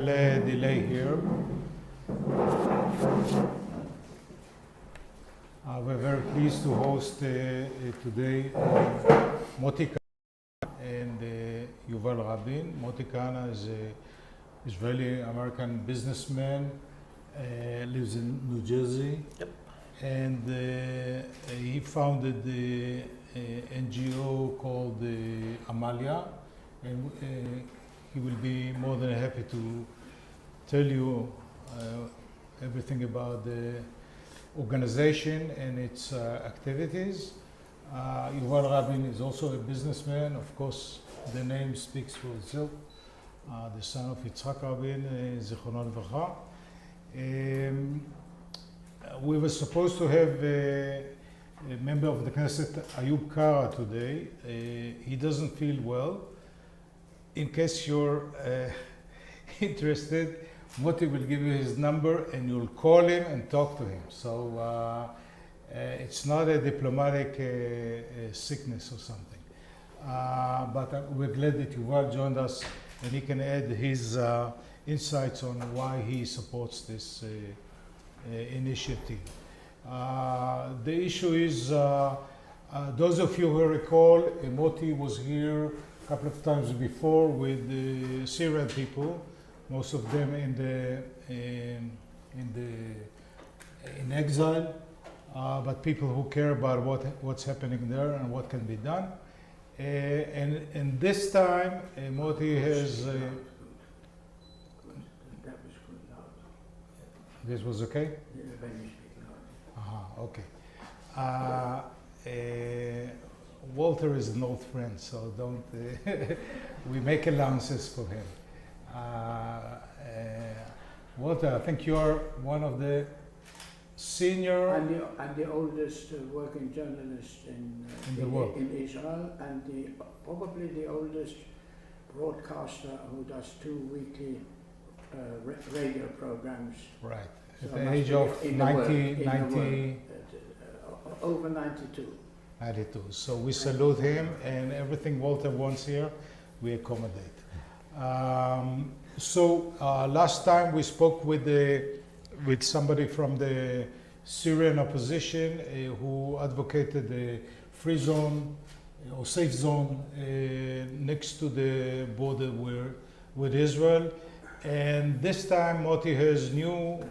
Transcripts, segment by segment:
Delay here. We're very pleased to host today Moti Kahana and Yuval Rabin. Moti Kahana is an Israeli-American businessman, lives in New Jersey. Yep. And he founded the NGO called Amalia, and he will be more than happy to tell you everything about the organization and its activities. Yuval Rabin is also a businessman. Of course, the name speaks for itself. The son of Yitzhak Rabin, Zichrono Livracha. We were supposed to have a member of the Knesset, Ayub Kara, today. He doesn't feel well. In case you're interested, Moti will give you his number and you'll call him and talk to him. So it's not a diplomatic sickness or something. But we're glad that Yuval joined us and he can add his insights on why he supports this initiative. The issue is, those of you who recall, Moti was here a couple of times before with the Syrian people, most of them in exile, but people who care about what's happening there and what can be done. And this time, Moti has. That was good loud. This was okay? Yeah, when you speak loud. Okay. Walter is an old friend, so don't. We make allowances for him. Walter, I think you are one of the senior. I'm the oldest working journalist in the world. In Israel, and probably the oldest broadcaster who does 2 weekly radio programs. Right. So At the age of 90. Over 92. 92. So we salute him, and everything Walter wants here, we accommodate. Last time we spoke with somebody from the Syrian opposition who advocated a free zone or safe zone next to the border with Israel. And this time Moti has new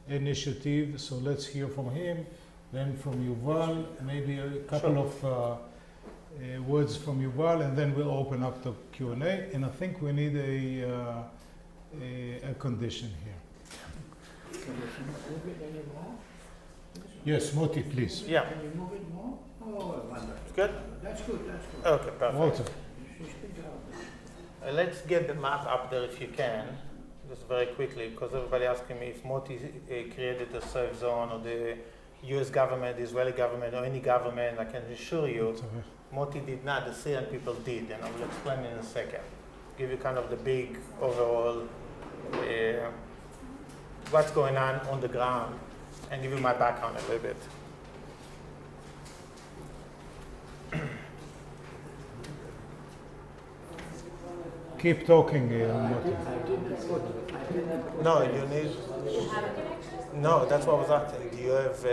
initiative, so let's hear from him. Then from Yuval, maybe a couple of words from Yuval, and then we'll open up the Q&A. And I think we need a condition here. Can you move it anymore? Yes, Moti, please. Yeah. Can you move it more? Oh, wonderful. Good? That's good, that's good. Okay, perfect. Walter. You speak louder. Let's get the map up there if you can, just very quickly, because everybody asking me if Moti created a safe zone or the US government, the Israeli government, or any government. I can assure you, Moti did not, the Syrian people did, and I will explain in a second. Give you kind of the big overall, what's going on the ground, and give you my background a little bit. Keep talking, Moti. I didn't put. No, you need. No, that's what I was asking. Do you have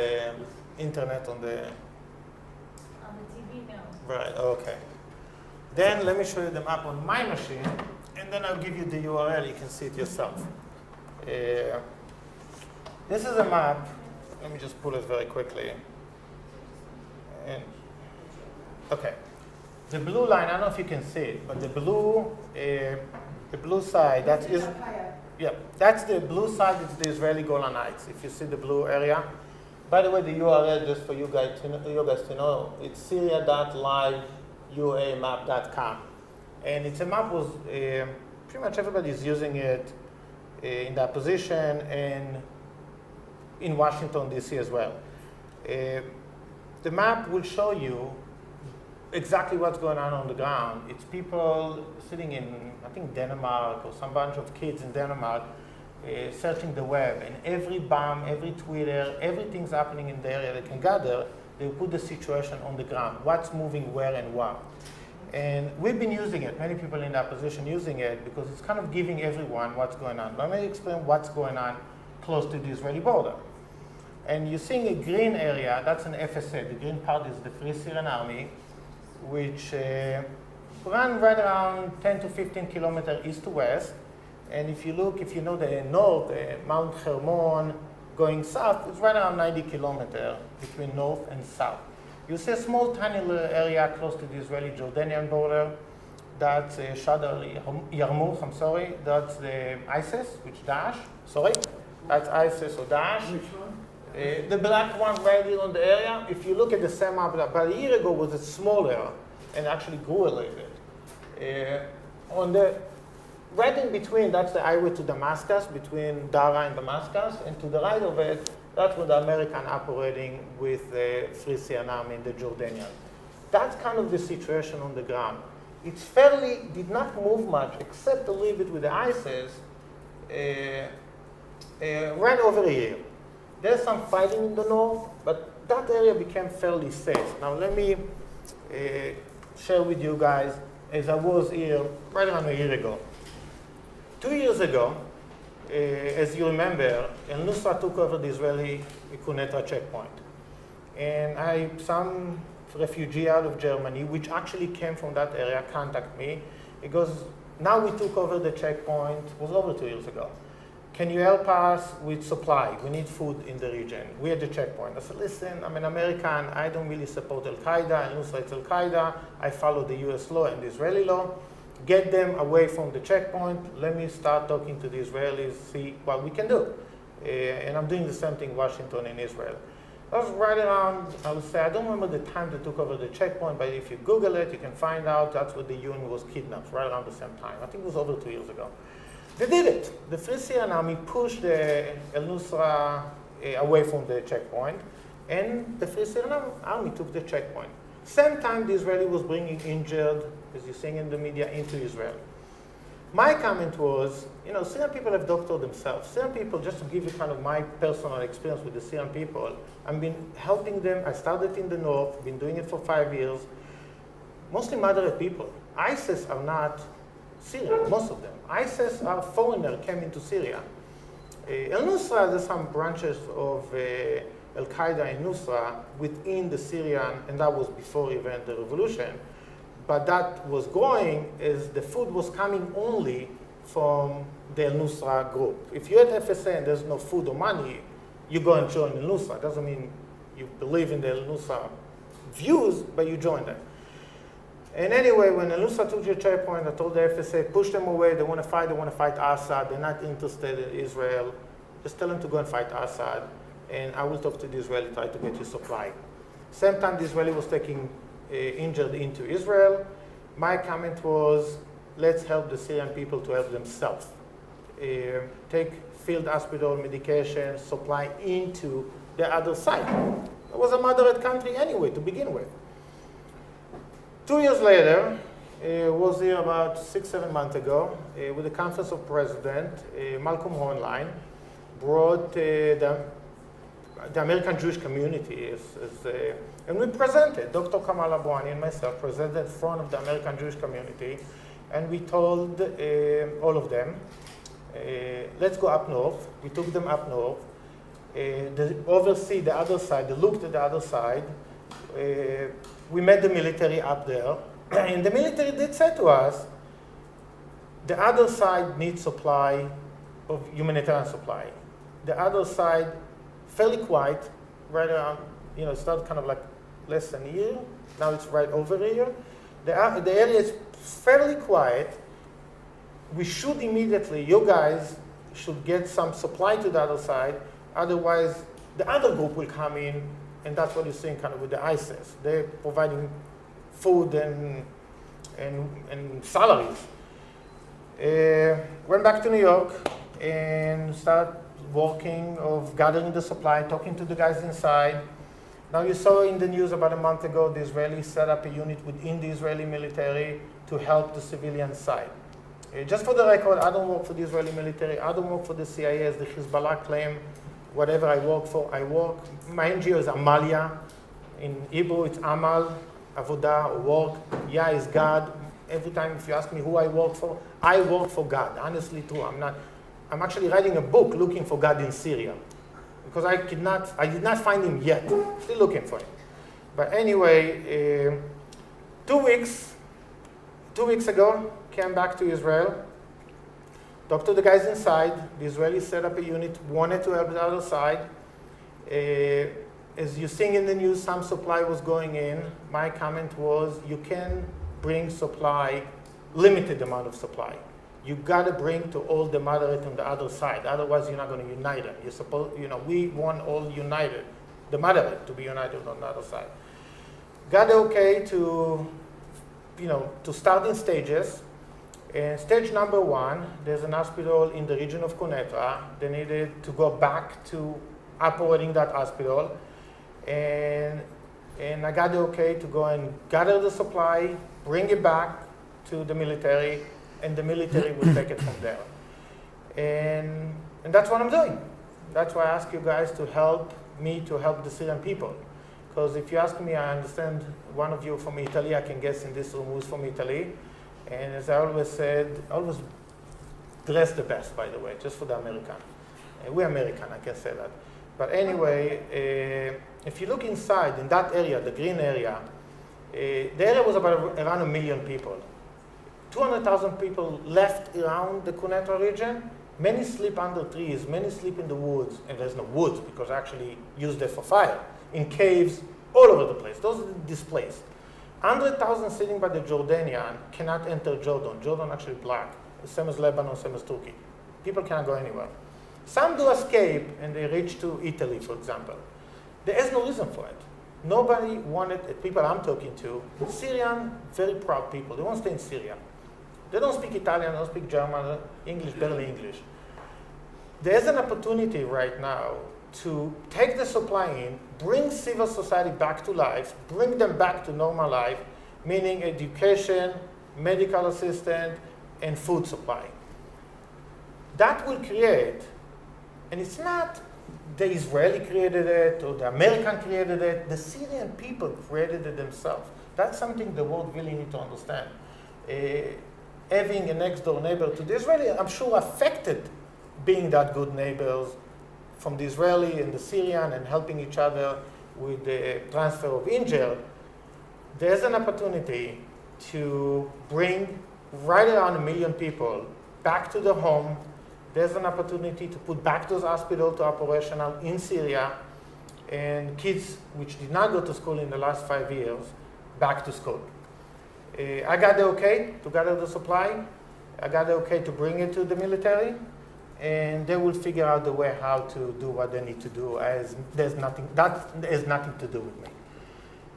internet on the? On the TV, no. Right. Okay. Then let me show you the map on my machine, and then I'll give you the URL. You can see it yourself. This is a map. Let me just pull it very quickly. And okay. The blue line, I don't know if you can see it, but the blue side, that is, yeah, that's the blue side. It's the Israeli Golan Heights. If you see the blue area. By the way, the URL, just for you guys to know, it's syria.live.uamap.com, and it's a map was pretty much everybody is using it in the opposition and in Washington D.C. as well. The map will show you exactly what's going on the ground. It's people sitting in, I think, Denmark, or some bunch of kids in Denmark searching the web. And every bomb, every Twitter, everything's happening in the area they can gather, they put the situation on the ground. What's moving where and what. And we've been using it, many people in that position using it, because it's kind of giving everyone what's going on. Let me explain what's going on close to the Israeli border. And you're seeing a green area, that's an FSA. The green part is the Free Syrian Army, which run right around 10 to 15 kilometers east to west. And if you look, if you know the north, Mount Hermon going south, it's right around 90 kilometers between north and south. You see a small tiny little area close to the Israeli-Jordanian border. That's Shadar Yarmouk, I'm sorry. That's the ISIS, which Daesh, sorry. That's ISIS or Daesh. Which one? The black one right here on the area, if you look at the same map, about a year ago was a smaller and actually grew a little bit. On the right in between, that's the highway to Damascus, between Dara and Damascus, and to the right of it, that's where the American operating with the Free Syrian Army and the Jordanians. That's kind of the situation on the ground. It fairly did not move much, except a little bit with the ISIS, right over a year. There's some fighting in the north, but that area became fairly safe. Now let me share with you guys, as I was here right around a year ago. 2 years ago, as you remember, al-Nusra took over the Israeli Quneitra checkpoint. And some refugee out of Germany, which actually came from that area, contacted me. Because now we took over the checkpoint, it was over 2 years ago. Can you help us with supply? We need food in the region. We're at the checkpoint. I said, listen, I'm an American. I don't really support Al-Qaeda. Al-Nusra is Al-Qaeda. I follow the US law and the Israeli law. Get them away from the checkpoint. Let me start talking to the Israelis, see what we can do. And I'm doing the same thing in Washington and Israel. That was right around, I would say, I don't remember the time they took over the checkpoint, but if you Google it, you can find out that's where the UN was kidnapped, right around the same time. I think it was over 2 years ago. They did it. The Free Syrian Army pushed the al-Nusra away from the checkpoint, and the Free Syrian Army took the checkpoint. Same time, the Israeli was bringing injured, as you're seeing in the media, into Israel. My comment was, Syrian people have doctored themselves. Syrian people, just to give you kind of my personal experience with the Syrian people, I've been helping them. I started in the north, been doing it for 5 years, mostly moderate people. ISIS are not Syrian, most of them. ISIS are foreigners, came into Syria. Al-Nusra, there's some branches of Al-Qaeda and Nusra within the Syrian, and that was before even the revolution. But that was growing as the food was coming only from the Al-Nusra group. If you're at FSA and there's no food or money, you go and join Al-Nusra. Doesn't mean you believe in the Al-Nusra views, but you join them. And anyway, when Al-Nusra took the checkpoint, I told the FSA, push them away. They want to fight Assad. They're not interested in Israel. Just tell them to go and fight Assad. And I will talk to the Israeli, try to get you supply. Same time, the Israeli was taking injured into Israel. My comment was, let's help the Syrian people to help themselves. Take field hospital medication, supply into the other side. It was a moderate country anyway, to begin with. 2 years later, was here about 6-7 months ago, with the Conference of Presidents, Malcolm Hoenlein brought the American Jewish community, and we presented, Dr. Kamal Abouani and myself presented in front of the American Jewish community, and we told all of them, let's go up north. We took them up north. They oversee the other side, they looked at the other side. We met the military up there, and the military did say to us, the other side needs supply of humanitarian supply. The other side, fairly quiet, right around, it started kind of like less than a year. Now it's right over a year. The area is fairly quiet. We should immediately, you guys should get some supply to the other side. Otherwise, the other group will come in, and that's what you're seeing kind of with the ISIS. They're providing food and salaries. Went back to New York and started working of gathering the supply, talking to the guys inside. Now you saw in the news about a month ago, the Israelis set up a unit within the Israeli military to help the civilian side. Just for the record, I don't work for the Israeli military. I don't work for the CIA as the Hezbollah claim. Whatever I work for, I work. My NGO is Amalia. In Hebrew, it's Amal. avodah or work. Yeah, is God. Every time if you ask me who I work for God. Honestly, true. I'm actually writing a book looking for God in Syria because I did not find him yet. Still looking for him. But anyway, 2 weeks ago, came back to Israel. Talked to the guys inside. The Israelis set up a unit, wanted to help the other side. As you're seeing in the news, some supply was going in. My comment was, you can bring supply, limited amount of supply. You gotta bring to all the moderate on the other side. Otherwise, you're not gonna unite them. We want all united, the moderate to be united on the other side. Got okay to start in stages. And stage number 1, there's an hospital in the region of Quneitra. They needed to go back to operating that hospital. And I got the okay to go and gather the supply, bring it back to the military, and the military will take it from there. And that's what I'm doing. That's why I ask you guys to help me to help the Syrian people. Because if you ask me, I understand one of you from Italy, I can guess in this room who's from Italy. And as I always said, always dress the best, by the way, just for the American. We're American, I can say that. But anyway, if you look inside, in that area, the green area, the area was about around 1 million people. 200,000 people left around the Quneitra region. Many sleep under trees, many sleep in the woods, and there's no woods because actually used there for fire, in caves, all over the place. Those are displaced. 100,000 sitting by the Jordanian cannot enter Jordan. Jordan actually black, same as Lebanon, same as Turkey. People cannot go anywhere. Some do escape and they reach to Italy, for example. There is no reason for it. Nobody wanted, people I'm talking to, Syrian, very proud people. They won't stay in Syria. They don't speak Italian, they don't speak German, English, barely English. There's an opportunity right now to take the supply in, bring civil society back to life, bring them back to normal life, meaning education, medical assistance, and food supply. That will create, and it's not the Israeli created it or the American created it, the Syrian people created it themselves. That's something the world really needs to understand. Having a next door neighbor to the Israeli, I'm sure affected being that good neighbors from the Israeli and the Syrian and helping each other with the transfer of injured. There's an opportunity to bring right around 1 million people back to their home. There's an opportunity to put back those hospitals to operational in Syria and kids which did not go to school in the last 5 years back to school. I got the okay to gather the supply. I got the okay to bring it to the military, and they will figure out the way how to do what they need to do. As that has nothing to do with me.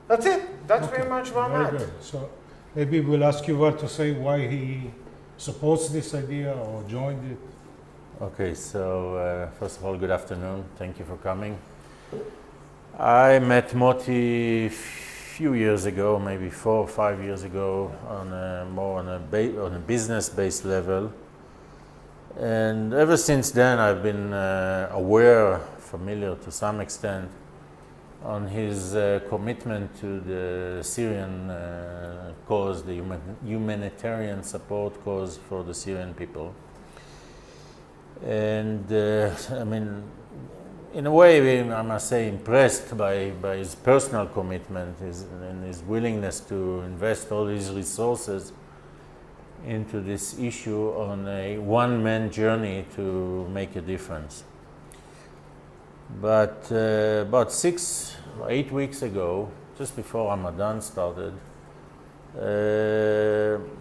That's it. That's very much where I'm at. Very good. So maybe we'll ask you what to say why he supports this idea or joined it. Okay, so first of all, good afternoon. Thank you for coming. I met Moti a few years ago, maybe 4 or 5 years ago, on a business-based level, and ever since then I've been familiar to some extent, on his commitment to the Syrian cause, the humanitarian support cause for the Syrian people. And in a way, I must say, impressed by his personal commitment and his willingness to invest all his resources into this issue on a one-man journey to make a difference. But about 6 or 8 weeks ago, just before Ramadan started,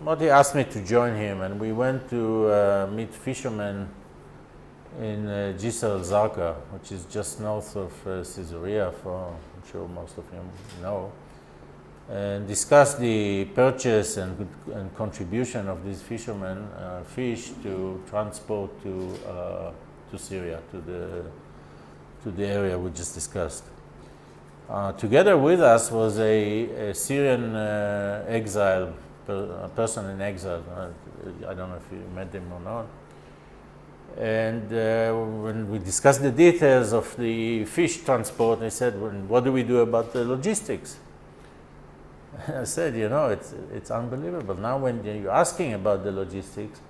Moti asked me to join him, and we went to meet fishermen in Jisr al-Zarqa, which is just north of Caesarea, I'm sure most of you know, and discussed the purchase and contribution of these fishermen fish to transport to Syria, to the area we just discussed. Together with us was a Syrian exile, a person in exile. I don't know if you met him or not. And when we discussed the details of the fish transport, I said, "What do we do about the logistics?" I said, it's unbelievable. Now when you're asking about the logistics,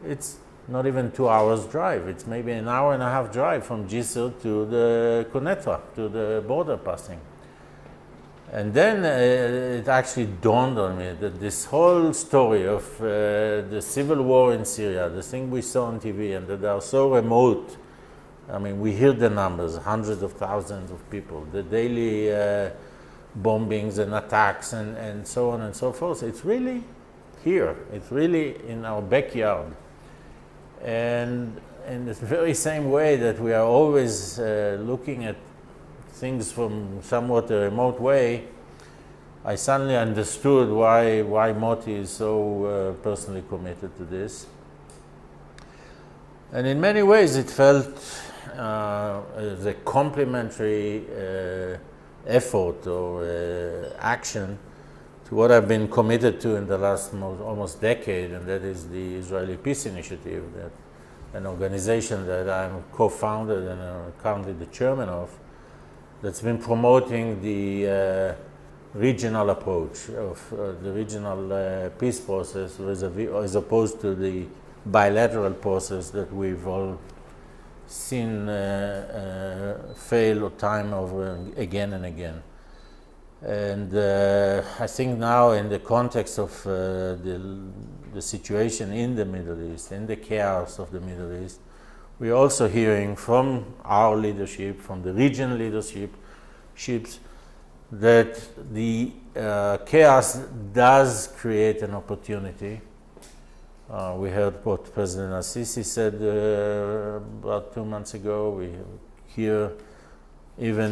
it's not even 2 hours drive. It's maybe an hour and a half drive from Jisr to the Kunetra, to the border passing. And then it actually dawned on me that this whole story of the civil war in Syria, the thing we saw on TV, and that they are so remote. I mean, we hear the numbers, hundreds of thousands of people, the daily bombings and attacks and so on and so forth. It's really here. It's really in our backyard. And in the very same way that we are always looking at things from somewhat a remote way, I suddenly understood why Moti is so personally committed to this. And in many ways it felt as a complementary effort or action to what I've been committed to in the last almost decade, and that is the Israeli Peace Initiative, an organization that I'm co-founded and currently the chairman of, that's been promoting the regional approach of the regional peace process as opposed to the bilateral process that we've all seen fail time over again and again. And I think now in the context of the situation in the Middle East, in the chaos of the Middle East, we're also hearing from our leadership, from the regional leaderships, that the chaos does create an opportunity. We heard what President Assisi said about 2 months ago.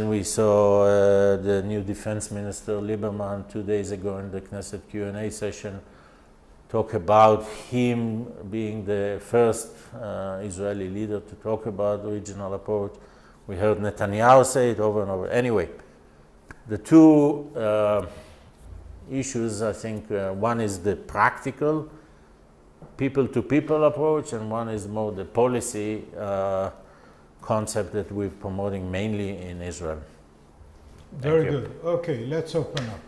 We saw the new defense minister, Lieberman, 2 days ago in the Knesset Q&A session, talk about him being the first Israeli leader to talk about the regional approach. We heard Netanyahu say it over and over. Anyway, the two issues, I think, one is the practical people-to-people approach, and one is more the policy concept that we're promoting mainly in Israel. Very good. Okay, let's open up.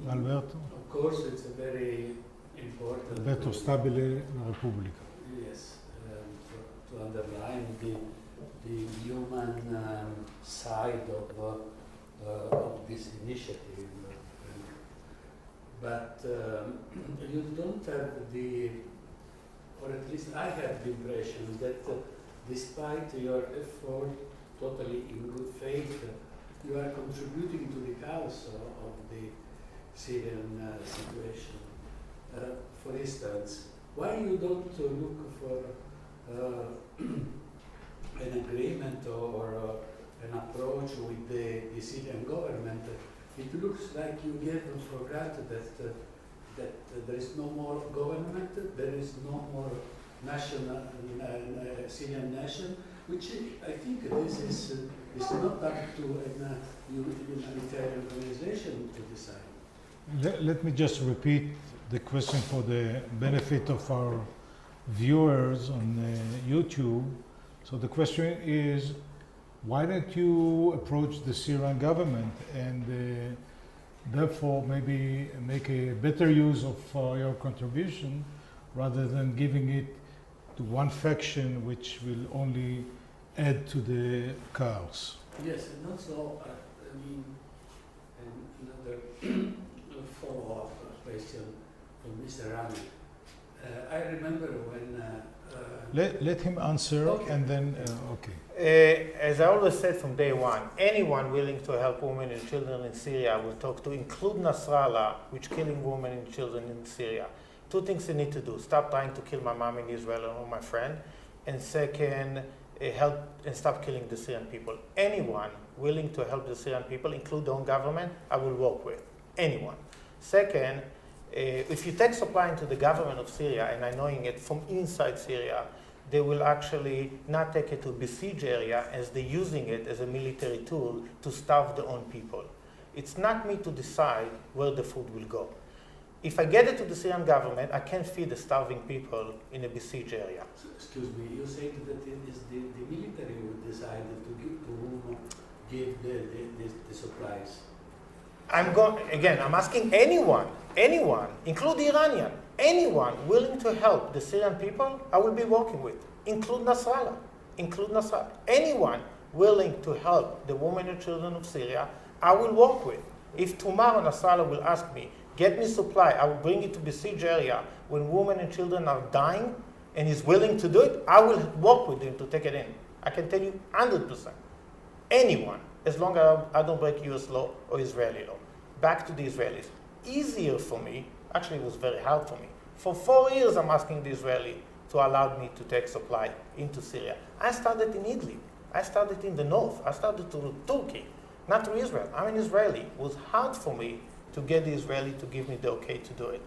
Alberto? Of course, it's a very important. Alberto Stabile, La Repubblica. Yes, to underline the human side of this initiative. But you don't have or at least I have the impression that despite your effort, totally in good faith, you are contributing to the chaos of the Syrian situation. For instance, why you don't look for an agreement or an approach with the Syrian government? It looks like you gave for granted that there is no more government, there is no more national Syrian nation, which I think this is not up to a humanitarian organization to decide. Let me just repeat the question for the benefit of our viewers on YouTube. So the question is, why don't you approach the Syrian government and therefore maybe make a better use of your contribution rather than giving it to one faction which will only add to the chaos? Yes, and also, another follow-up question from Mr. Rami. I remember when... Let him answer, okay. And then, okay. As I always said from day one, anyone willing to help women and children in Syria will talk to, include Nasrallah, which killing women and children in Syria. Two things you need to do: stop trying to kill my mom in Israel or my friend, and second, help and stop killing the Syrian people. Anyone willing to help the Syrian people, include their own government, I will work with. Anyone. Second, if you take supply into the government of Syria, and I'm knowing it from inside Syria, they will actually not take it to a besieged area as they're using it as a military tool to starve their own people. It's not me to decide where the food will go. If I get it to the Syrian government, I can't feed the starving people in a besieged area. Excuse me, you said that it is the military who decided to whom give the supplies. I'm asking anyone, include the Iranian, anyone willing to help the Syrian people, I will be working with, include Nasrallah. Anyone willing to help the women and children of Syria, I will work with. If tomorrow Nasrallah will ask me, get me supply, I will bring it to besieged area when women and children are dying, and he's willing to do it, I will work with him to take it in. I can tell you 100%. Anyone, as long as I don't break US law or Israeli law. Back to the Israelis. Easier for me, actually it was very hard for me. For 4 years I'm asking the Israeli to allow me to take supply into Syria. I started in Idlib. I started in the north. I started through Turkey, not through Israel. I'm an Israeli. It was hard for me to get the Israeli to give me the okay to do it.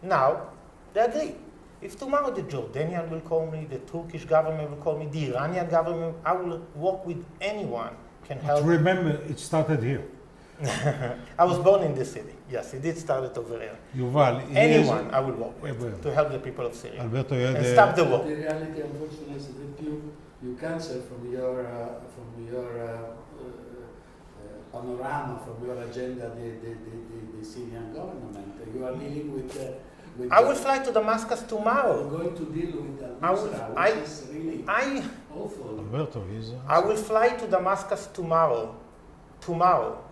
Now, they agree. If tomorrow the Jordanian will call me, the Turkish government will call me, the Iranian government, I will work with anyone can help. But remember, it started here. I was born in this city. Yes, it did start over here. Yuval, Anyone I will work with to help the people of Syria Alberto, and stop the war. The reality, unfortunately, is that you cancel from your panorama, from your agenda, the Syrian government. You are dealing with I will fly to Damascus You're tomorrow. going to deal with I will- Al-Nusra, I- which is really I awful. Alberto, I will fly to Damascus tomorrow.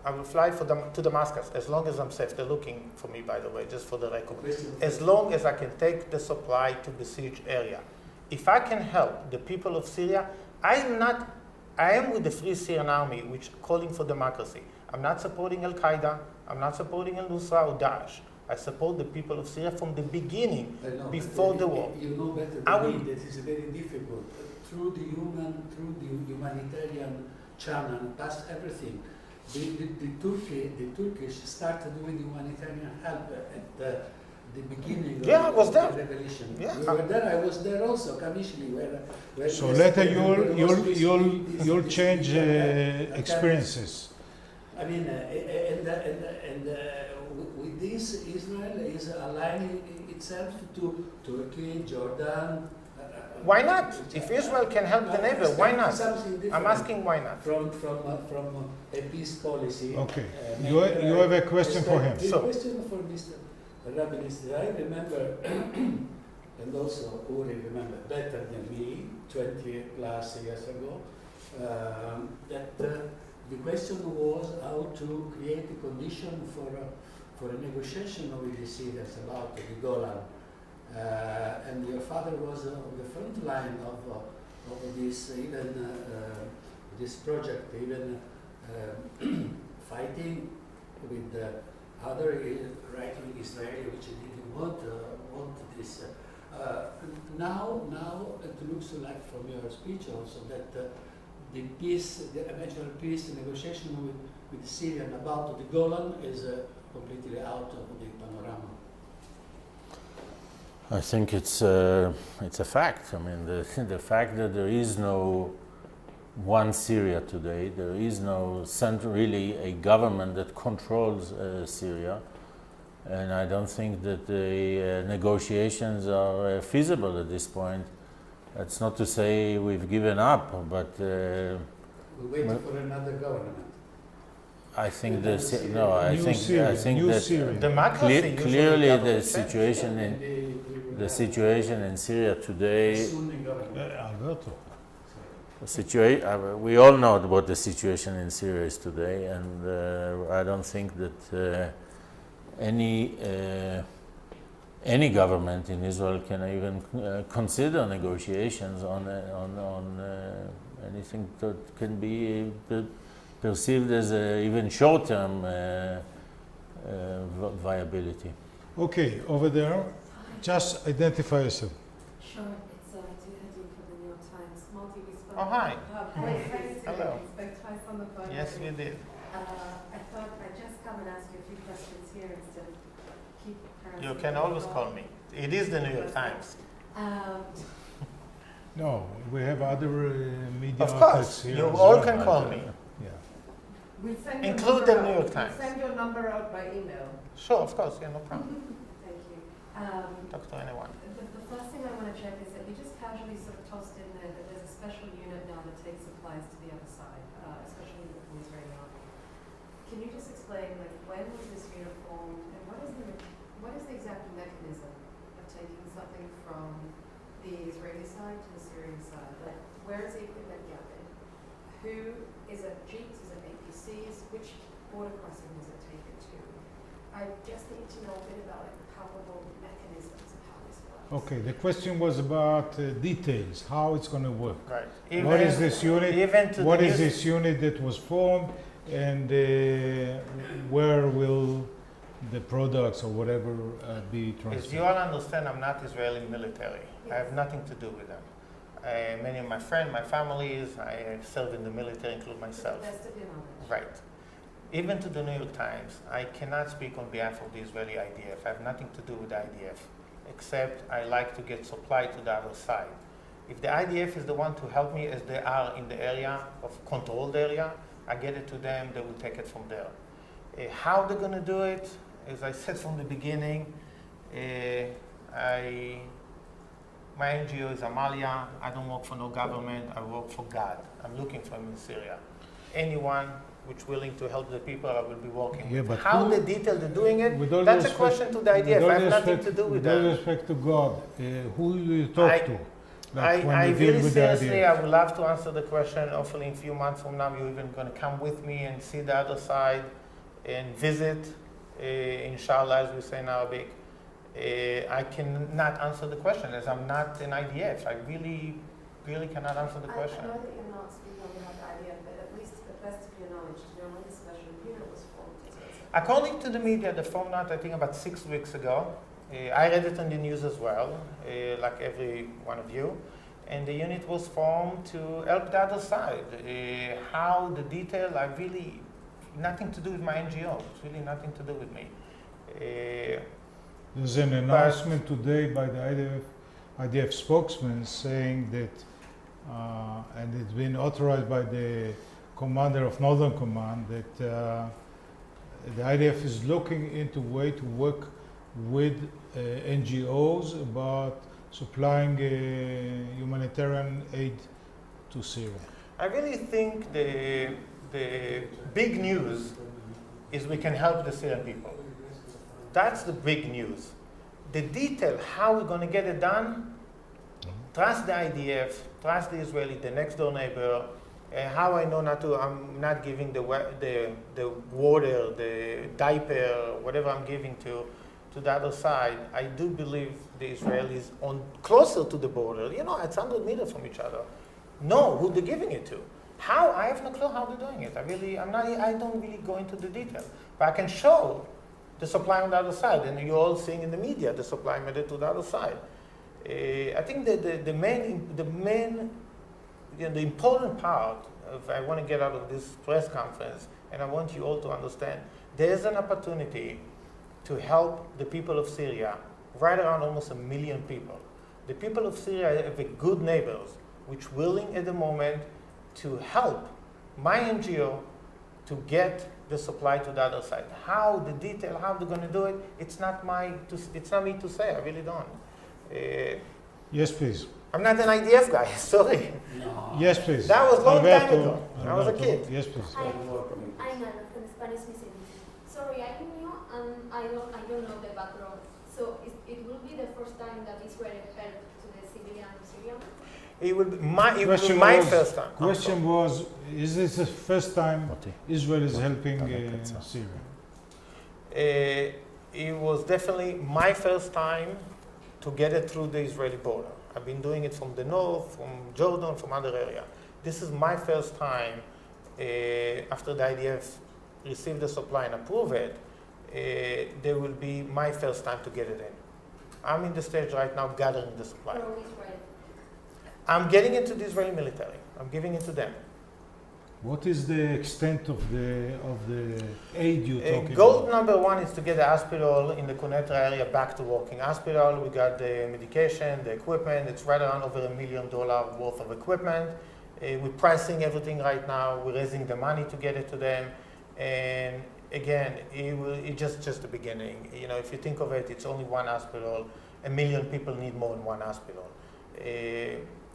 I will fly to Damascus as long as I'm safe. They're looking for me, by the way, just for the record. As long as I can take the supply to besieged area. If I can help the people of Syria, I am with the Free Syrian Army, which calling for democracy. I'm not supporting Al-Qaeda. I'm not supporting Al-Nusra or Daesh. I support the people of Syria from the beginning, I know, before but the war. You know better I than will- me that is very difficult. Through the humanitarian channel, past everything. The Turkish started doing humanitarian help at the beginning Yeah, I of was the there. revolution. Yeah. You were there. I was there also, commissioning. Where So yes, later there was you'll this change kind experiences. I mean, with this, Israel is aligning itself to Turkey, Jordan. Why not? If Israel can help the neighbor, why not? Something different. I'm asking why not. From a peace policy. Okay. maybe You have a question for him. The So- question for Mr. Rabbi Minister, I remember, and also Uri remember better than me, 20 plus years ago, that the question was how to create a condition for a negotiation with the Syrians about the Golan. And your father was on the front line of this, even this project, even fighting with other right-wing Israeli, which didn't want this. Now it looks like from your speech also that the eventual peace negotiation with the Syrian about the Golan is completely out of the panorama. I think it's a fact. I mean, the fact that there is no one Syria today, there is no really a government that controls Syria, and I don't think that the negotiations are feasible at this point. That's not to say we've given up, but We're waiting for another government. I think New Syria. I think New that Syria. Democracy usually clearly the governs situation And the situation in Syria today. Sunni government. Alberto. We all know what the situation in Syria is today, and I don't think that any government in Israel can even consider negotiations on anything that can be perceived as even short-term viability. Okay, over there, just identify yourself. Sure, it's Tuhadi from the New York Times. Moti, we spoke. Oh, hi. Thanks to Hello. We spoke twice on the phone. Yes, you did. I thought I'd just come and ask you a few questions here instead of keep her. You can always call me. It is the New York Times. No, we have other media Of outlets course, here. you as all well. can call me. Yeah. We'll send Include your the number New York out. Times. We'll send your number out by email. Sure, of course, yeah, no problem. Thank you. Talk to anyone. The first thing I want to check is that you just casually sort of tossed in there that there's a special unit now that takes supplies to the other side, especially with the Israeli army. can you just explain, like, when was this unit formed, and what is the exact mechanism of taking something from the Israeli side to the Syrian side? Like, where is the equipment gathered? Who is it? Jeeps? Is it APCs? Which border crossing is it taken to? I just need to know a bit about like, palpable mechanisms of how this works. Okay, the question was about details, how it's going to work. Right. What is this unit? Even to What the is news- this unit that was formed, and where will the products or whatever be As transferred? you all understand, I'm not Israeli military. I have nothing to do with them. Many of my friends, my families, I serve in the military, include To the myself. best of your knowledge. Right. Even to the New York Times, I cannot speak on behalf of the Israeli IDF. I have nothing to do with the IDF, except I like to get supply to the other side. If the IDF is the one to help me, as they are in the area of controlled area, I get it to them, they will take it from there. How they're going to do it, as I said from the beginning, my NGO is Amalia. I don't work for no government. I work for God. I'm looking for him in Syria. Anyone which willing to help the people, I will be working Yeah, with. but How who- the detail they're doing it, With all that's a respect- question to the with IDF. all I have nothing respect- to do with all that. respect to God, who do you talk I- to? I When you deal really with the seriously, IDF? I would love to answer the question. Hopefully, in a few months from now, you're even going to come with me and see the other side and visit, inshallah, as we say in Arabic. I cannot answer the question as I'm not an IDF. I really cannot answer the question. I know that you're not speaking on behalf of the IDF, but at least to the best of your knowledge, do you know when the special unit was formed? According to the media, they formed out, I think, about 6 weeks ago. I read it on the news as well, like every one of you. And the unit was formed to help the other side. How the detail, I really, nothing to do with my NGO. It's really nothing to do with me. There's an announcement today by the IDF spokesman saying that, and it's been authorized by the commander of Northern Command, that the IDF is looking into way to work with NGOs about supplying humanitarian aid to Syria. I really think the big news is we can help the Syrian people. That's the big news. The detail, how we're going to get it done, trust the IDF, trust the Israeli, the next door neighbor. How I know not to, I'm not giving the water, the diaper, whatever I'm giving to the other side. I do believe the Israelis on closer to the border, you know, it's 100 meters from each other, know who they're giving it to. How? I have no clue how they're doing it. I don't really go into the detail. But I can show the supply on the other side, and you're all seeing in the media the supply made it to the other side. I think that the important part, if I want to get out of this press conference, and I want you all to understand, there's an opportunity to help the people of Syria, right around almost 1 million people. The people of Syria have a good neighbors, which willing at the moment to help my NGO to get the supply to the other side. How the detail, how they're going to do it, it's not me to say. I really don't. Yes, please. I'm not an IDF guy. Sorry. Yes, please. That was a long time Alberto, ago. I was a Alberto. kid. Yes, please. I'm Ana from Spanish Museum. Sorry, I'm new and I don't know the background. So it will be the first time that Israel helped to the civilian Syria? It will be my first time. Question was, is this the first time Moti. Israel is helping Syria? It was definitely my first time to get it through the Israeli border. I've been doing it from the north, from Jordan, from other area. This is my first time after the IDF received the supply and approved it. There will be my first time to get it in. I'm in the stage right now gathering the supply. From Israel? I'm getting into the Israeli military. I'm giving it to them. What is the extent of the aid you're talking Goal about? number one is to get the hospital in the Quneitra area back to working hospital. We got the medication, the equipment. It's right around over $1 million worth of equipment. We're pricing everything right now. We're raising the money to get it to them. And again, it's just the beginning. You know, if you think of it, it's only one hospital. 1 million people need more than one hospital.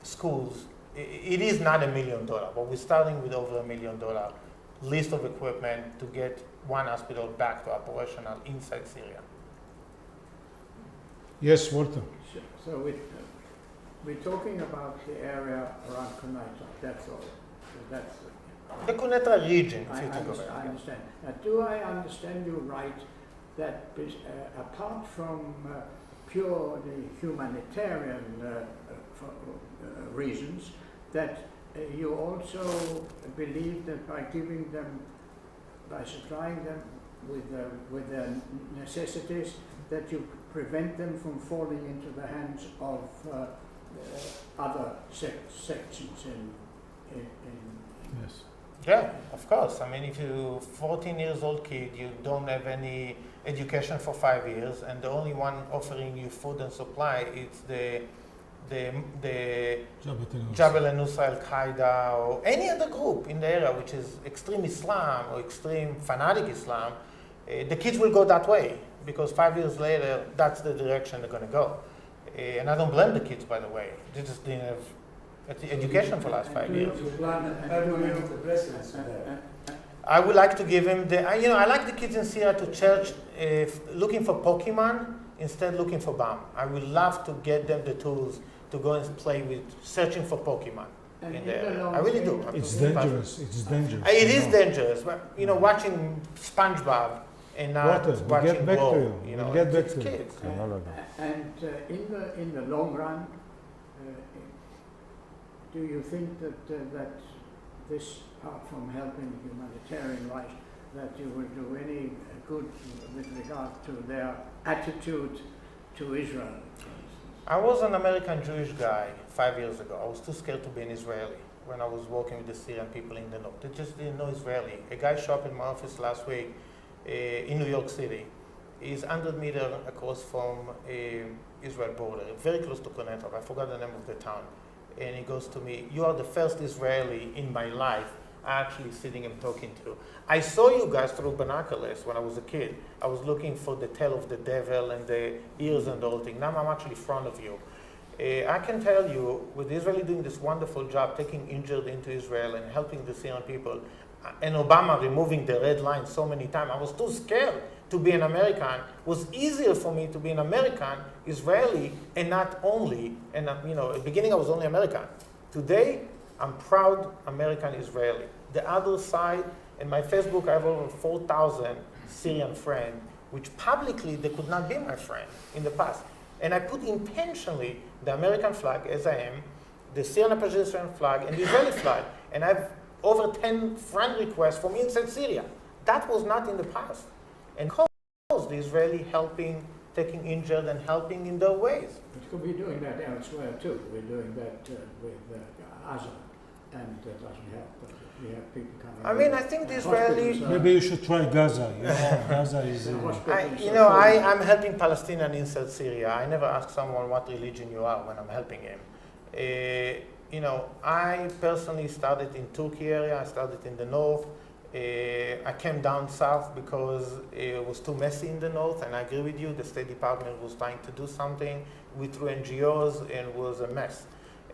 Schools, it is not $1 million, but we're starting with over $1 million list of equipment to get one hospital back to operational inside Syria. Yes, Walter. So we're talking about the area around Kunaita, that's all. So that's The Quneitra region, if I you think of it. I understand. Now, do I understand you right that apart from purely humanitarian reasons, that you also believe that by giving them, by supplying them with their necessities, that you prevent them from falling into the hands of other sections in Yes. Yeah, of course. I mean, if you're 14 years old kid, you don't have any education for 5 years, and the only one offering you food and supply is the Jabal al-Nusra, Al-Qaeda, or any other group in the area which is extreme Islam or extreme fanatic Islam. The kids will go that way because 5 years later, that's the direction they're going to go. And I don't blame the kids, by the way. They just didn't have education for the last 5 years. You plan a permanent presence there. I would like to give him I like the kids in Syria to church looking for Pokemon instead looking for bomb. I would love to get them the tools to go and play with searching for Pokemon in there. I really do. It's dangerous. It's dangerous. It is dangerous, but watching SpongeBob and not Walter, watching we'll get back WoW, to you. We'll get back it's to you. kids. And in the long run, do you think that this, apart from helping humanitarian wise, that you will do any good with regard to their attitude to Israel? I was an American Jewish guy 5 years ago. I was too scared to be an Israeli when I was working with the Syrian people in the north. They just didn't know Israeli. A guy showed up in my office last week in New York City. He's 100 meters across from Israel border, very close to Konetrov. I forgot the name of the town. And he goes to me, "You are the first Israeli in my life actually sitting and talking to. I saw you guys through binoculars when I was a kid. I was looking for the tail of the devil and the ears and the whole thing. Now I'm actually in front of you." I can tell you, with Israel doing this wonderful job, taking injured into Israel and helping the Syrian people, and Obama removing the red line so many times, I was too scared to be an American. It was easier for me to be an American, Israeli, and not only, and at the beginning I was only American. Today, I'm proud American Israeli. The other side, in my Facebook, I have over 4,000 Syrian friends, which publicly they could not be my friend in the past. And I put intentionally the American flag, as I am, the Syrian opposition flag, and the Israeli flag. And I have over 10 friend requests from inside Syria. That was not in the past. And because the Israeli helping, taking injured and helping in their ways. But we're doing that elsewhere too. We're doing that with Gaza, and that doesn't help. But we have people coming. I mean, I think the Israeli. Maybe you should try Gaza. Gaza is. I'm helping Palestinians inside Syria. I never ask someone what religion you are when I'm helping him. I personally started in Turkey area. I started in the north. I came down south because it was too messy in the north, and I agree with you, the State Department was trying to do something through NGOs, and it was a mess.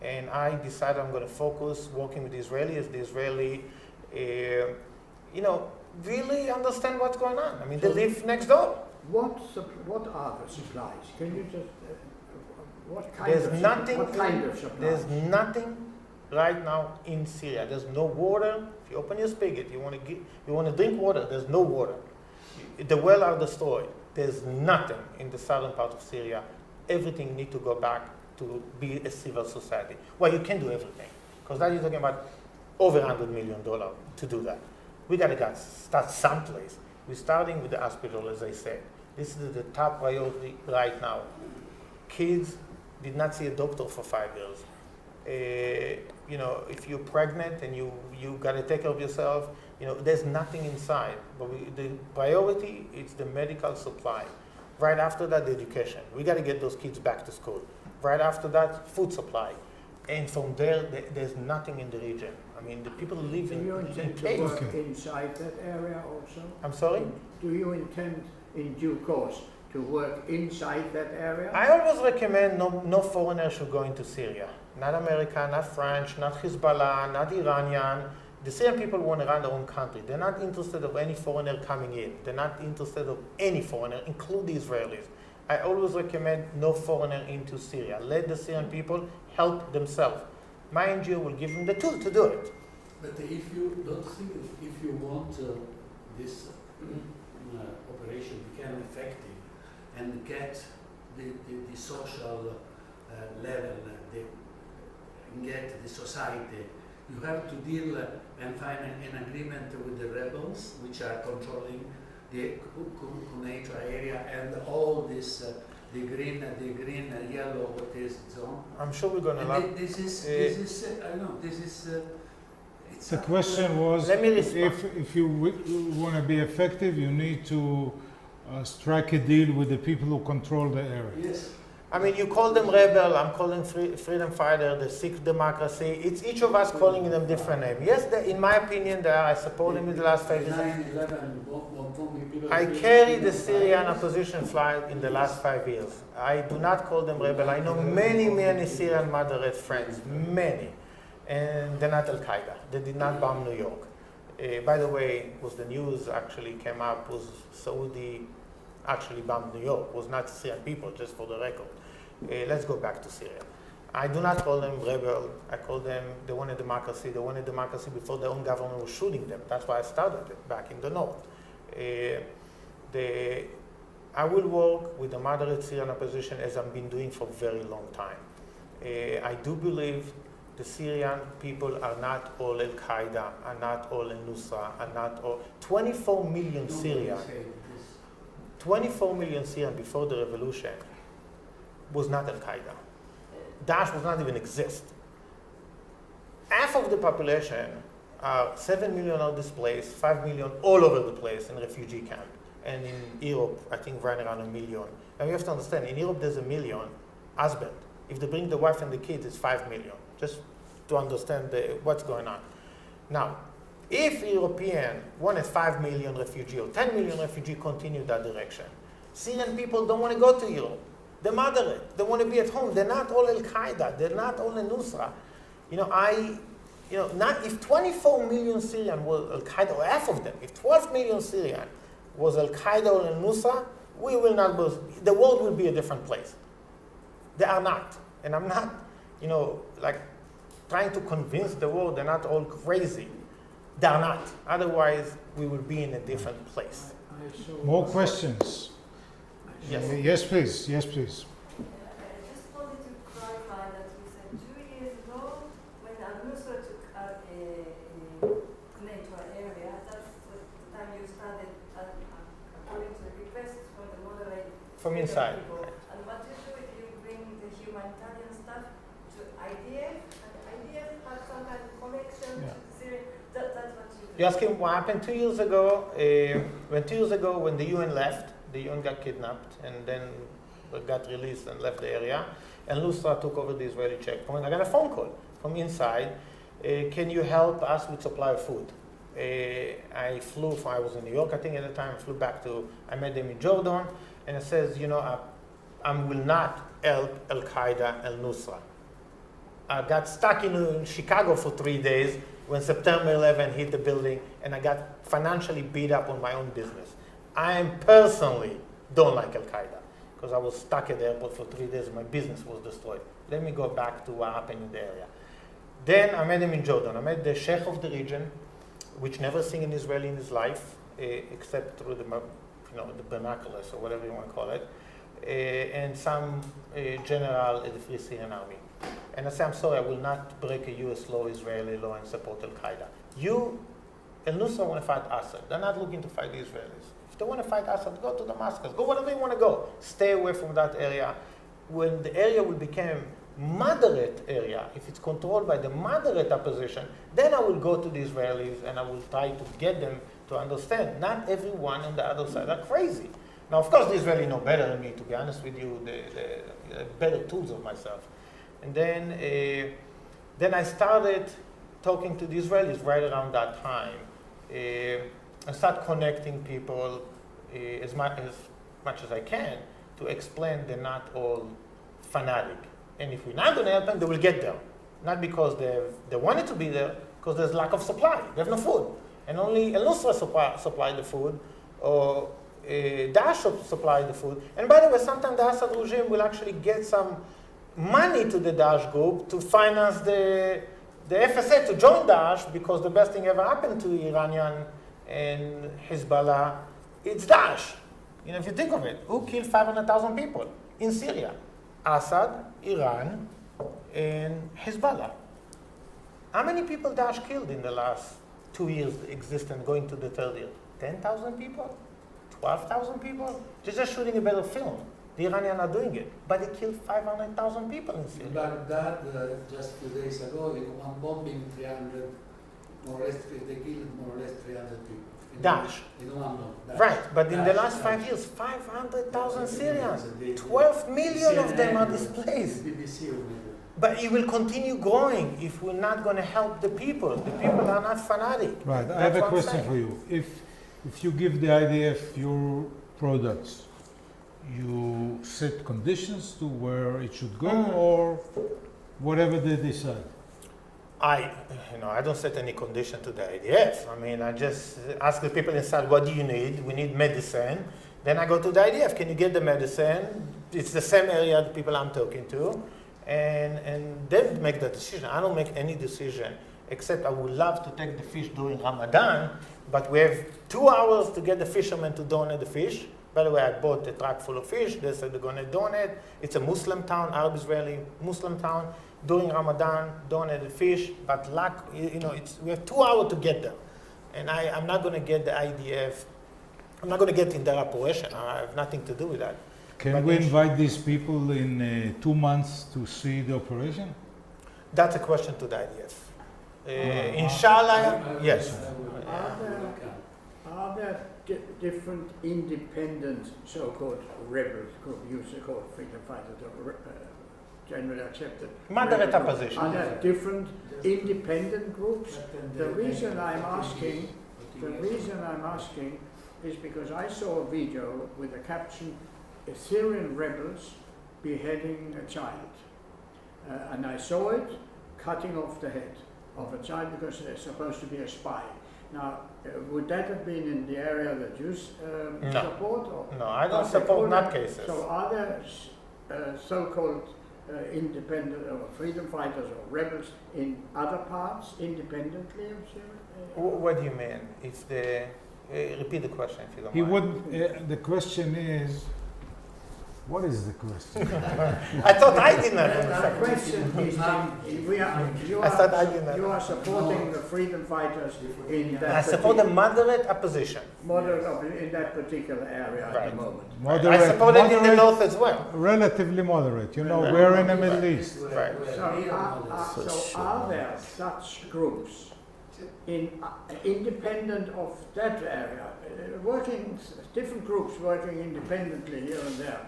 And I decided I'm going to focus working with Israelis. The Israeli, really understand what's going on. I mean, they live next door. What are the supplies? Can you just, what kind There's of nothing. What kind of supplies? There's nothing right now in Syria. There's no water. If you open your spigot, you want to drink water. There's no water. The wells are destroyed. There's nothing in the southern part of Syria. Everything needs to go back to be a civil society. Well, you can do everything, because now you're talking about over $100 million to do that. We got to start someplace. We're starting with the hospital, as I said. This is the top priority right now. Kids did not see a doctor for 5 years. If you're pregnant and you got to take care of yourself, there's nothing inside. But the priority is the medical supply. Right after that, the education. We got to get those kids back to school. Right after that, food supply. And from there, there's nothing in the region. I mean, the people live in Do you intend to caves. work inside that area also? I'm sorry? Do you intend, in due course, to work inside that area? I always recommend no foreigner should go into Syria. Not American, not French, not Hezbollah, not Iranian. The Syrian people want to run their own country. They're not interested of any foreigner coming in. They're not interested of any foreigner, including the Israelis. I always recommend no foreigner into Syria. Let the Syrian people help themselves. My NGO will give them the tool to do it. But if you don't think, if you want this operation become effective and get the social level, get the society, you have to deal and find an agreement with the rebels, which are controlling the Kunaitra area and all this, the green, yellow, what is zone. I'm sure we're going to love. This is, I know, this is. It's The question was, Let me respond. if you want to be effective, you need to strike a deal with the people who control the area. Yes. I mean, you call them rebel, I'm calling freedom fighter, they seek democracy. It's each of us calling them different names. Yes, in my opinion, they are. I support them in the last 5 years. 9/11, I carried the Syrian opposition flag in the last 5 years. I do not call them rebel. I know many Syrian moderate friends, many. And they're not Al-Qaeda. They did not bomb New York. By the way, was the news actually came up, was Saudi actually bombed New York, was not Syrian people, just for the record. Let's go back to Syria. I do not call them rebel. I call them, they wanted democracy. They wanted democracy before their own government was shooting them. That's why I started it back in the north. I will work with the moderate Syrian opposition as I've been doing for a very long time. I do believe the Syrian people are not all Al-Qaeda, are not all Al-Nusra, are not all. 24 million Syrians. 24 million Syrians before the revolution was not Al-Qaeda. Daesh was not even exist. Half of the population are 7 million are displaced, 5 million all over the place in refugee camp. And in Europe, I think right around 1 million. And you have to understand, in Europe there's 1 million husband. If they bring the wife and the kids, it's 5 million. Just to understand what's going on. Now, if European wanted 5 million refugee or 10 million refugee continue that direction, Syrian people don't want to go to Europe. They're moderate. They want to be at home. They're not all Al-Qaeda. They're not all Al-Nusra. Not if 24 million Syrian was Al-Qaeda, or half of them, if 12 million Syrian was Al-Qaeda or Al-Nusra, we will not go, the world will be a different place. They are not. And I'm not, trying to convince the world they're not all crazy. They're not. Otherwise, we will be in a different place. More questions? Yes. Yes, please. Yes, please. I just wanted to clarify that you said 2 years ago, when Al-Nusra took Kunaitra area, that's the time you started, according to the requests from the moderate From inside. people. And what you do is you bring the humanitarian stuff to IDF, and IDF has some kind of connection to Syria. That's what you do. You're asking what happened 2 years ago? When the UN left, the UN got kidnapped and then got released and left the area. And Nusra took over the Israeli checkpoint. I got a phone call from inside. Can you help us with supply of food? I was in New York, I think at the time. I met them in Jordan. And it says, I will not help Al-Qaeda and Nusra. I got stuck in Chicago for 3 days when September 11 hit the building, and I got financially beat up on my own business. I personally don't like Al-Qaeda because I was stuck at the airport for 3 days and my business was destroyed. Let me go back to what happened in the area. Then I met him in Jordan. I met the sheikh of the region, which never seen an Israeli in his life, except through the binoculars or whatever you want to call it, and some general in the Free Syrian Army. And I said, I'm sorry, I will not break a US law, Israeli law, and support Al-Qaeda. Al-Nusra want to fight Assad. They're not looking to fight the Israelis. If they want to fight Assad, go to Damascus. Go wherever you want to go. Stay away from that area. When the area will become moderate area, if it's controlled by the moderate opposition, then I will go to the Israelis and I will try to get them to understand. Not everyone on the other side are crazy. Now, of course, the Israelis know better than me, to be honest with you. They better tools of myself. And then I started talking to the Israelis right around that time. I start connecting people as much as I can to explain they're not all fanatic. And if we're not going to help them, they will get there. not because they wanted to be there, because there's lack of supply. They have no food. And only al-Nusra supply the food, or Daesh supply the food. And by the way, sometimes the Assad regime will actually get some money to the Daesh group to finance the FSA to join Daesh, because the best thing ever happened to Iranian and Hezbollah, it's Daesh. You know, if you think of it, who killed 500,000 people in Syria? Assad, Iran, and Hezbollah. How many people Daesh killed in the last 2 years existence, going to the third year? 10,000 people? 12,000 people? They're just shooting a better film. The Iranians are doing it. But they killed 500,000 people in Syria. Baghdad, just 2 days ago, in one bombing, 300, more or less, they killed more or less 300 people. Daesh. In one bomb. Daesh. Right, but in the Daesh, last 5 Daesh. years, 500,000 Syrians. The 12 million of them are CNN, displaced. BBC will make it. But it will continue growing if we're not going to help the people. The people are not fanatic. Right. I have That's a what I'm question saying. for you. If you give the IDF your products, you set conditions to where it should go, or whatever they decide. I don't set any condition to the IDF. I mean, I just ask the people inside, what do you need? We need medicine. Then I go to the IDF. Can you get the medicine? It's the same area the people I'm talking to. And they make the decision. I don't make any decision, except I would love to take the fish during Ramadan, but we have 2 hours to get the fishermen to donate the fish. By the way, I bought a truck full of fish. They said they're going to donate. It's a Muslim town, Arab-Israeli Muslim town. During Ramadan, donate the fish, but we have 2 hours to get there. And I'm not going to get the IDF. I'm not going to get in their operation. I have nothing to do with that. Can But we in- invite these people in 2 months to see the operation? That's a question to the IDF. Inshallah, yes. Are there different independent so-called rebel group, used to call freedom fighters, or generally accepted? Moderate rebel group? opposition. Are there different independent groups? The reason I'm asking is because I saw a video with the caption, Syrian rebels beheading a child. And I saw it cutting off the head of a child because they're supposed to be a spy. Now, would that have been in the area that you No. support? Or No, I don't are they support called- nutcases. So are there so-called independent or freedom fighters or rebels in other parts independently of Syria? What do you mean? If the repeat the question if you don't He mind. would. The question is, what is the question? I thought I did not The understand. question is, I thought I did not. you are supporting the freedom fighters in that I support the moderate opposition. in that particular area at Right. the moment. Moderate, I support it in the moderate, north as well. relatively moderate. You know, we're in the Middle East. Right. So are there such groups independent of that area, different groups working independently here and there?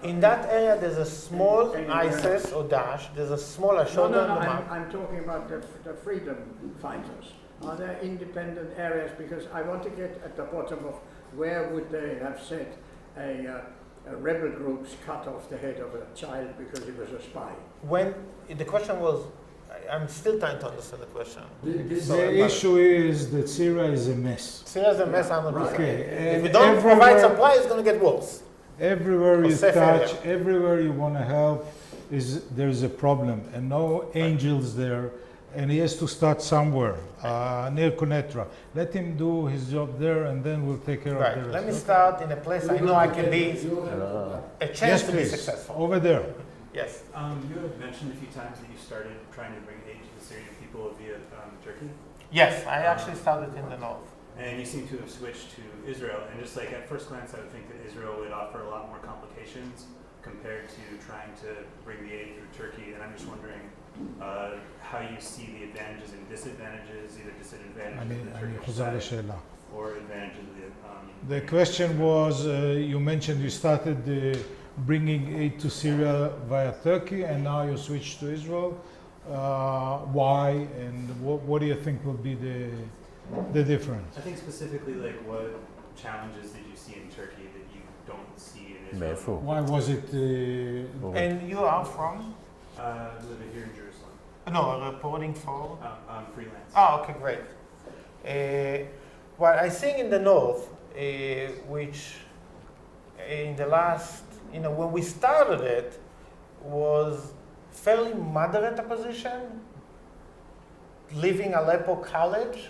In that area, there's a small Anywhere ISIS else. or Daesh. There's a small. I showed No, on the map. I'm talking about the freedom fighters. Are there independent areas? Because I want to get at the bottom of where would they have said a rebel groups cut off the head of a child because he was a spy? When the question was, I'm still trying to understand the question. The issue is that Syria is a mess. Syria's a mess. I'm not Right. Okay, If and we don't provide everywhere- supply, it's going to get worse. Everywhere you safe touch, area. everywhere you want to help, there's a problem, and no angels there, and he has to start somewhere near Konetra. Let him do his job there, and then we'll take care of the Right. rest. Let me start in a place I know I can be a chance Yes, to be please. successful. Over there. Yes. You have mentioned a few times that you started trying to bring aid to the Syrian people via Turkey, Yes, I actually started in the north. and you seem to have switched to Israel. And just like at first glance, I would think that Israel would offer a lot more complications compared to trying to bring the aid through Turkey. And I'm just wondering how you see the advantages and disadvantages, either disadvantages of the Turkish חוזר side לשאלה. or advantages of The question was, you mentioned you started bringing aid to Syria via Turkey, and now you switched to Israel. Why, and what do you think will be the difference? I think specifically, like, what challenges did you see in Turkey that you don't see in Israel? Why was it? And you are from? Living here in Jerusalem. No, reporting for. Freelance. Oh, okay, great. Well, I think in the north, which in the last, when we started it, was fairly moderate opposition, leaving Aleppo College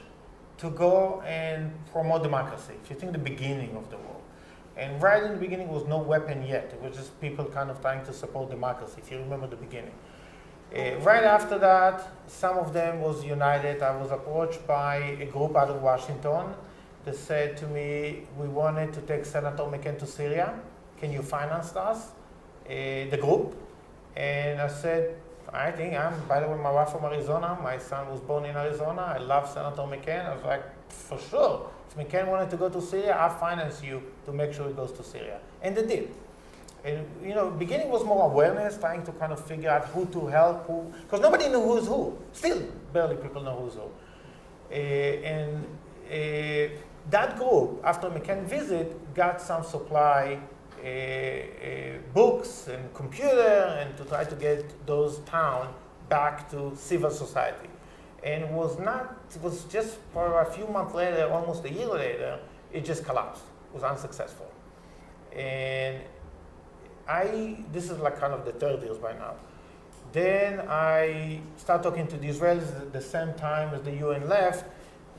to go and promote democracy. If you think the beginning of the war. And right in the beginning was no weapon yet. It was just people kind of trying to support democracy, if you remember the beginning. Right after that, some of them was united. I was approached by a group out of Washington that said to me, we wanted to take Senator McCain to Syria. Can you finance us, the group? And I said, by the way, my wife from Arizona. My son was born in Arizona. I love Senator McCain. I was like, for sure. If McCain wanted to go to Syria, I'll finance you to make sure he goes to Syria. And they did. And, beginning was more awareness, trying to kind of figure out who to help, because nobody knew who's who. Still, barely people know who's who. That group, after McCain visit, got some supply books and computer, and to try to get those towns back to civil society. And it was just for a few months later, almost a year later, it just collapsed. It was unsuccessful. And this is like kind of the third year by now. Then I started talking to the Israelis at the same time as the UN left,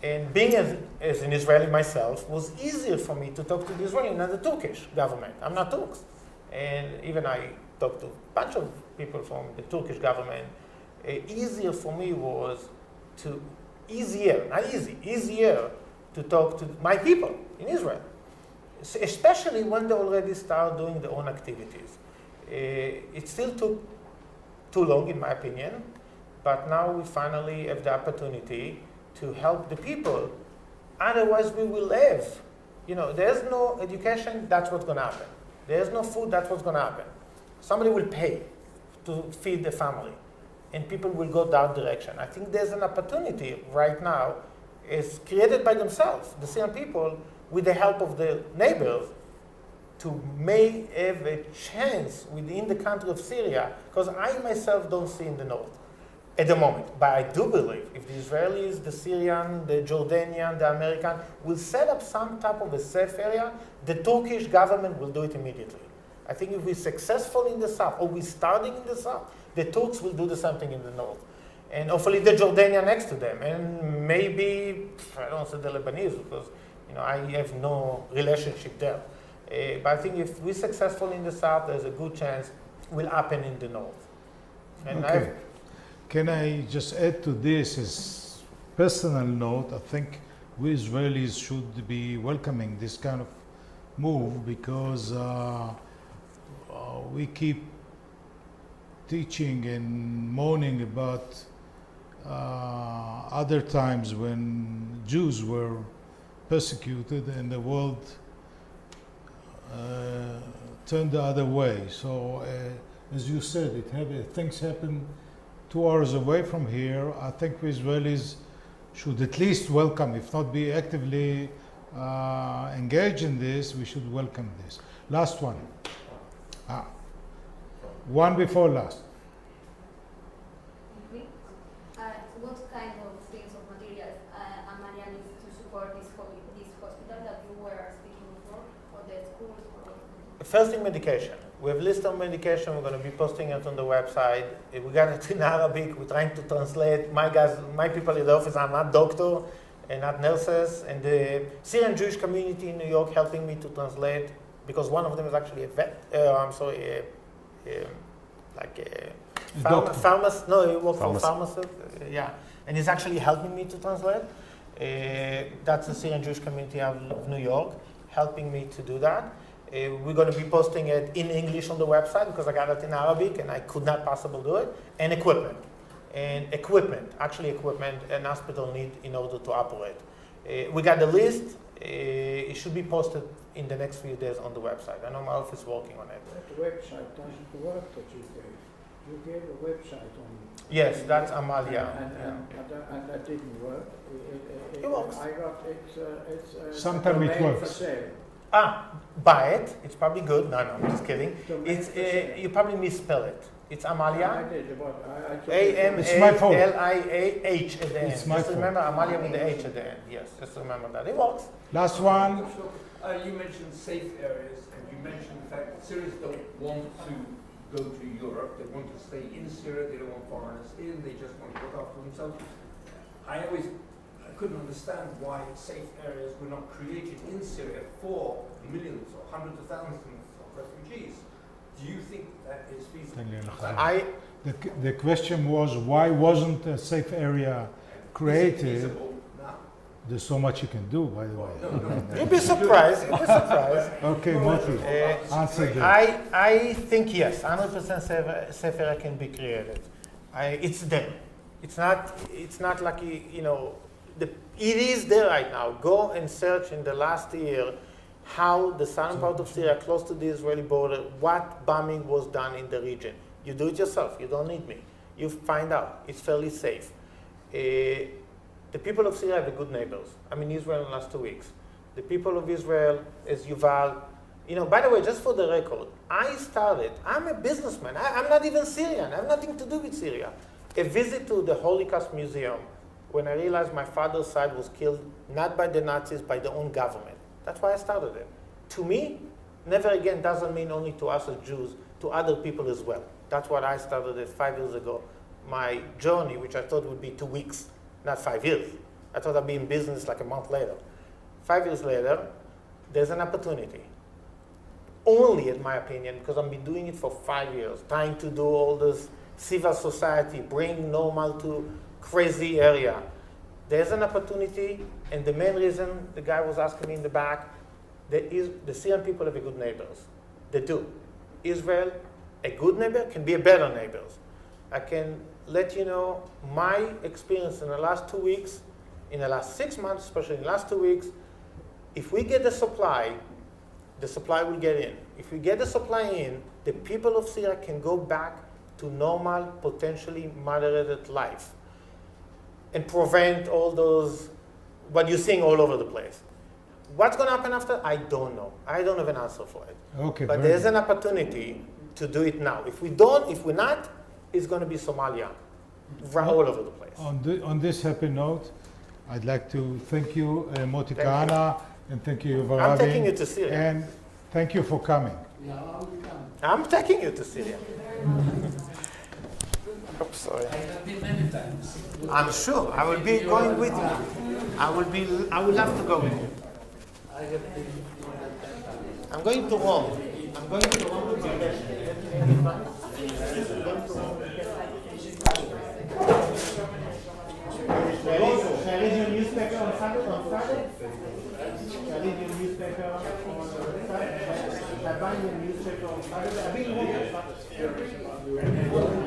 and being as an Israeli myself, was easier for me to talk to the Israeli than the Turkish government. I'm not Turks. And even I talked to a bunch of people from the Turkish government. Easier for me was easier to talk to my people in Israel, especially when they already start doing their own activities. It still took too long, in my opinion, but now we finally have the opportunity to help the people. Otherwise, we will have, there's no education, that's what's going to happen. There's no food, that's what's going to happen. Somebody will pay to feed the family, and people will go that direction. I think there's an opportunity right now, it's created by themselves, the Syrian people, with the help of the neighbors, to may have a chance within the country of Syria, because I myself don't see in the north at the moment. But I do believe if the Israelis, the Syrian, the Jordanian, the American will set up some type of a safe area, the Turkish government will do it immediately. I think if we're successful in the south, or we're starting in the south, the Turks will do the same thing in the north. And hopefully the Jordanian next to them. And maybe, I don't say the Lebanese, because I have no relationship there. But I think if we're successful in the south, there's a good chance will happen in the north. And okay. Can I just add to this as personal note? I think we Israelis should be welcoming this kind of move, because we keep teaching and moaning about other times when Jews were persecuted and the world turned the other way. So, as you said, things happen 2 hours away from here. I think we Israelis should at least welcome, if not be actively engaged in this, we should welcome this. Last one. One before last. What kind of things of materials Amalia needs to support this hospital that you were speaking before, or the schools? First thing, medication. We have a list of medication. We're going to be posting it on the website. We got it in Arabic. We're trying to translate. My people in the office are not doctors and not nurses. And the Syrian Jewish community in New York helping me to translate, because one of them is actually a vet. Pharmacist. No, he works for pharmacist. Yeah, and he's actually helping me to translate. That's the Syrian Jewish community of New York helping me to do that. We're going to be posting it in English on the website because I got it in Arabic and I could not possibly do it. And equipment. Equipment an hospital need in order to operate. We got the list. It should be posted in the next few days on the website. I know my office is working on it. That website doesn't work that you gave. You gave a website on. Yes, that's Amalia. And that didn't work. It works. I got it's sometimes it works. For sale. Buy it. It's probably good. No, I'm just kidding. You probably misspell it. It's I Amalia. did, but I took It's my fault. Amaliah at the end. It's my Just fault. remember Amalia with the H at the end. Yes, just remember that. It works. Last one. You mentioned safe areas, and you mentioned the fact that Syrians don't want to go to Europe. They want to stay in Syria. They don't want foreigners in. They just want to look after themselves. I couldn't understand why safe areas were not created in Syria for millions or hundreds of thousands of refugees. Do you think that is feasible? The question was, why wasn't a safe area created? Feasible now? There's so much you can do, by the way. You'll be surprised. You'll be surprised. Okay, Moti, answer that. I think yes, 100% safe area can be created. It's there. It's not like it is there right now. Go and search in the last year how the southern part of Syria, close to the Israeli border, what bombing was done in the region. You do it yourself. You don't need me. You find out. It's fairly safe. The people of Syria have good neighbors. I'm in Israel in the last 2 weeks. The people of Israel, as Yuval, by the way, just for the record, I'm a businessman. I'm not even Syrian. I have nothing to do with Syria. A visit to the Holocaust Museum, when I realized my father's side was killed not by the Nazis, by their own government. That's why I started it. To me, never again doesn't mean only to us as Jews, to other people as well. That's what I started it 5 years ago. My journey, which I thought would be 2 weeks, not 5 years. I thought I'd be in business like a month later. 5 years later, there's an opportunity. Only, in my opinion, because I've been doing it for 5 years, trying to do all this civil society, bring normal to crazy area. There's an opportunity, and the main reason the guy was asking me in the back, the Syrian people have a good neighbors. They do. Israel, a good neighbor, can be a better neighbor. I can let you know my experience in the last 2 weeks, in the last 6 months, especially in the last 2 weeks. If we get the supply will get in. If we get the supply in, the people of Syria can go back to normal, potentially moderated life and prevent all those, what you're seeing all over the place. What's going to happen after? I don't know. I don't have an answer for it. Okay, but there's an opportunity to do it now. If we're not, it's going to be Somalia, all over the place. On this happy note, I'd like to thank you, Moti Kahana, and thank you, Yuval. I'm taking you to Syria. And thank you for coming. Yeah, I'll be coming. I'm taking you to Syria. Oops, sorry. I have been many times. I'm sure. I will be going with you. I would love to go with you. I have been. I'm going to Rome. I'm going to Rome with you. Shall I read your newspaper on Friday? Shall I read your newspaper on Friday? Shall I buy your newspaper on Friday? I've been in Rome on Friday.